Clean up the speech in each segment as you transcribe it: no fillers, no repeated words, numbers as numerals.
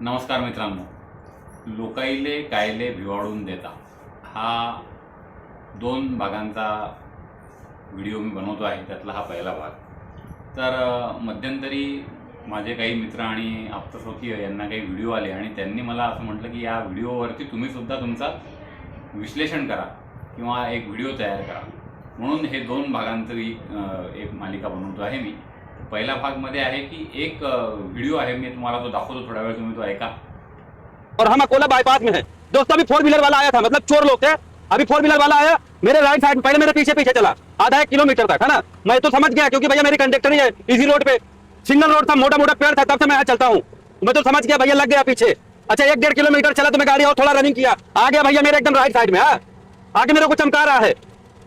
नमस्कार मित्रांनो, लोकाईले कायले भिवाडून देता हा 2 भागांचा व्हिडिओ मी बनवतो आहे. त्यातला हा पहिला भाग. तर मध्यंतरी माझे काही मित्र आणि आप्तस्वकीय यांना काही व्हिडिओ आले आणि त्यांनी मला असं म्हटलं की या व्हिडिओवरती तुम्ही सुद्धा तुमचा विश्लेषण करा किंवा एक व्हिडिओ तयार करा. म्हणून हे 2 भागांची एक मालिका बनवतो आहे मी. पहिला भाग मध्ये आहे की एक व्हिडिओ आहे, मी तुम्हाला तो दाखवतो, थोड़ा वेळ तुम्ही तो ऐका. और हम अकोला बाईपास में है दोस्तों. अभी 4 व्हीलर वाला आया था, मतलब चोर लोग थे. अभी 4 व्हीलर वाला आया मेरे राइट साइड, पहले मेरे पीछे पीछे चला आधा 1 किलोमीटर तक, है ना. मैं तो समझ गया क्योंकि भैया मेरी कंडक्टर ही है. इजी रोड पे सिंगल रोड था, मोटा मोटा पेड़ था, तब से मैं यहाँ चलता हूँ. मैं तो समझ गया भैया लग गया पीछे. अच्छा 1-1.5 किलोमीटर चला तो मैं गाड़ी और थोड़ा रनिंग किया, आ गया भैया मेरे एकदम राइट साइड में. आगे मेरे को चमका रहा है.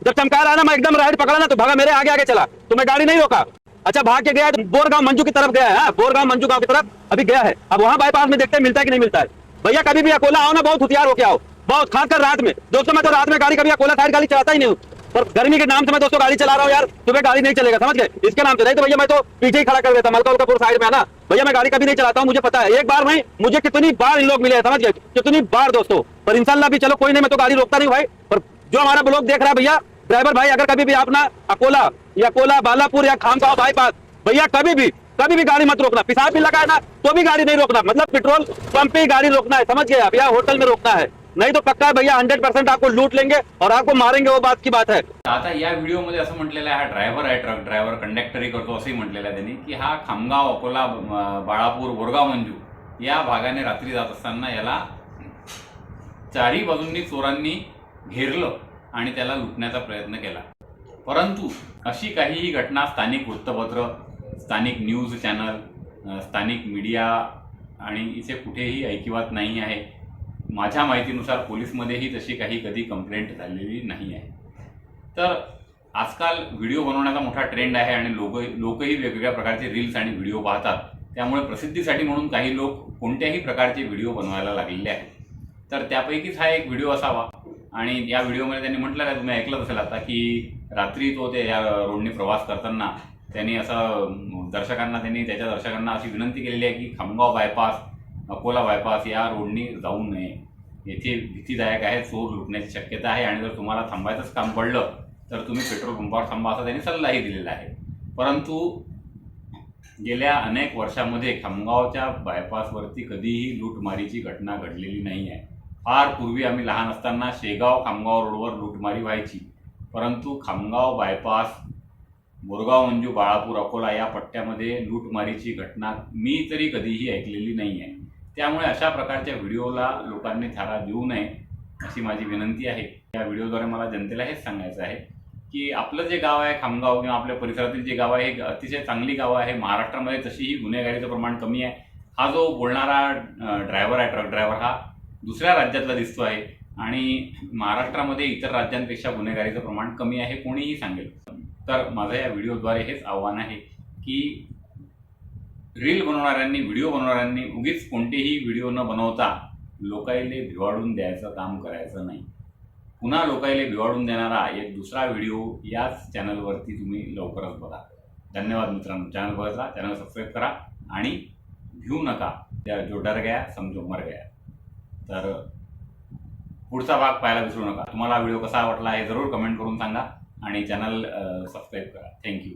जब चमका रहा ना, मैं एकदम राइट पकड़ा ना तो भागा मेरे आगे आगे चला, तो मैं गाड़ी नहीं रोका. अच्छा भाग के गया तो बोरगांव मंजू की तरफ गया है. बोरगांव मंजू गांव की तरफ अभी गया है. अब वहां बाईपास में देखते हैं मिलता है कि नहीं मिलता है. भैया कभी भी अकोला आओ ना, बहुत होशियार होके आओ, बहुत खासकर रात में. दोस्तों मैं तो रात में गाड़ी कभी अकोला साइड गाड़ी चलाता ही नहीं हूँ, पर गर्मी के नाम से मैं दोस्तों गाड़ी चला रहा हूँ यार. सुबह गाड़ी नहीं चलेगा, समझ गए, इसके नाम से. नहीं तो भैया मैं तो पीछे ही खड़ा कर देता, मलकापुर साइड में है ना. भैया मैं गाड़ी कभी नहीं चलाता हूँ, मुझे पता है. एक बार नहीं, मुझे कितनी बार इन लोग मिले हैं, समझ गए, कितनी बार दोस्तों. पर इंशाल्लाह भी चलो कोई नहीं, मैं तो गाड़ी रोकता नहीं भाई. पर जो हमारा ब्लॉग देख रहा है भैया, ड्राइवर भाई, अगर कभी भी आप ना अकोला या कोला बालापुर या खामगांव बाईपास, भैया कभी भी गाड़ी मत रोकना. पेशाब भी लगा है ना तो भी गाड़ी नहीं रोकना, मतलब पेट्रोल पंप पे ही गाड़ी रोकना है, समझ गए आप, या होटल में रोकना है. नहीं तो पक्का है भैया 100% आपको लूट लेंगे और आपको मारेंगे, वो बात की बात है. आता या व्हिडिओमध्ये असं म्हटलेलं आहे, हा ड्रायव्हर आहे, ट्रक ड्रायव्हर, कंडक्टरी करतो असंही म्हटलेलं आहे त्यांनी, की हा खामगाव, अकोला, बाळापूर, बोरगाव मंजू या भागाने रात्री जात असताना याला चारी बाजूंनी चोरांनी घेरलं आणि त्याला लुटण्याचा प्रयत्न केला. परंतु अशी काहीही घटना स्थानिक वृत्तपत्र, स्थानिक न्यूज चॅनल, स्थानिक मीडिया आणि इथे कुठेही ऐकिवात नाही आहे. माझ्या माहितीनुसार पोलीसमध्येही तशी काही कधी कंप्लेंट झालेली नाही आहे. तर आजकाल व्हिडिओ बनवण्याचा मोठा ट्रेंड आहे आणि लोकही वेगवेगळ्या प्रकारचे रील्स आणि व्हिडिओ पाहतात. त्यामुळे प्रसिद्धीसाठी म्हणून काही लोक कोणत्याही प्रकारचे व्हिडिओ बनवायला लागलेले आहेत. तर त्यापैकीच हा एक व्हिडिओ असावा. आणि या व्हिडिओमध्ये त्यांनी म्हटलं आहे, तुम्ही ऐकलंच असेल आता, की रात्री तो ते या रोडने प्रवास करताना त्यांनी असं त्याच्या दर्शकांना अशी विनंती केलेली आहे की खामगाव बायपास, अकोला बायपास या रोडनी जाऊ नये, येथे भीतीदायक आहे, चोर लुटण्याची शक्यता आहे आणि जर तुम्हाला थांबायचंच काम पडलं तर तुम्ही पेट्रोल पंपावर थांबा, असा त्यांनी सल्लाही दिलेला आहे. परंतु गेल्या अनेक वर्षांमध्ये खामगावच्या बायपासवरती कधीही लूटमारीची घटना घडलेली नाही आहे. फार पूर्वी आम्ही लहान असताना शेगाव खामगाव रोडवर लूटमारी व्हायची, परंतु खामगाव बायपास, बोरगाव मंजू, बाळापूर, अकोला या पट्ट्यामध्ये लूटमारीची घटना मी तरी कधीही ऐकलेली नाही आहे. त्यामुळे अशा प्रकारच्या व्हिडिओला लोकांनी थारा देऊ नये अशी माझी विनंती आहे. या व्हिडिओद्वारे मला जनतेला हेच सांगायचं आहे की आपलं जे गाव आहे खामगाव किंवा आपल्या परिसरातील जे गाव आहे हे अतिशय चांगली गावं आहे. महाराष्ट्रामध्ये तशीही गुन्हेगारीचं प्रमाण कमी आहे. हा जो बोलणारा ड्रायव्हर आहे, ट्रक ड्रायव्हर, हा दुसऱ्या राज्यातला दिसतो आहे आणि महाराष्ट्रामध्ये इतर राज्यांपेक्षा गुन्हेगारीचं प्रमाण कमी आहे, कोणीही सांगेल. तर माझं या व्हिडिओद्वारे हेच आव्हान आहे की रील बनवणाऱ्यांनी, व्हिडिओ बनवणाऱ्यांनी उगीच कोणतेही व्हिडिओ न बनवता लोकाईले भिवाडून द्यायचं काम करायचं नाही. पुन्हा लोकाईले भिवाडून देणारा एक दुसरा व्हिडिओ याच चॅनलवरती तुम्ही लवकरच बघा. धन्यवाद मित्रांनो. चॅनल बघा, चॅनल सबस्क्राईब करा आणि भिवू नका. जो डर गया समजो मर गया. तर पुढचा भाग पाहायला विसरू नका. तुम्हाला व्हिडिओ कसा वाटला हे जरूर कमेंट करून सांगा आणि चॅनल सबस्क्राईब करा. थँक्यू.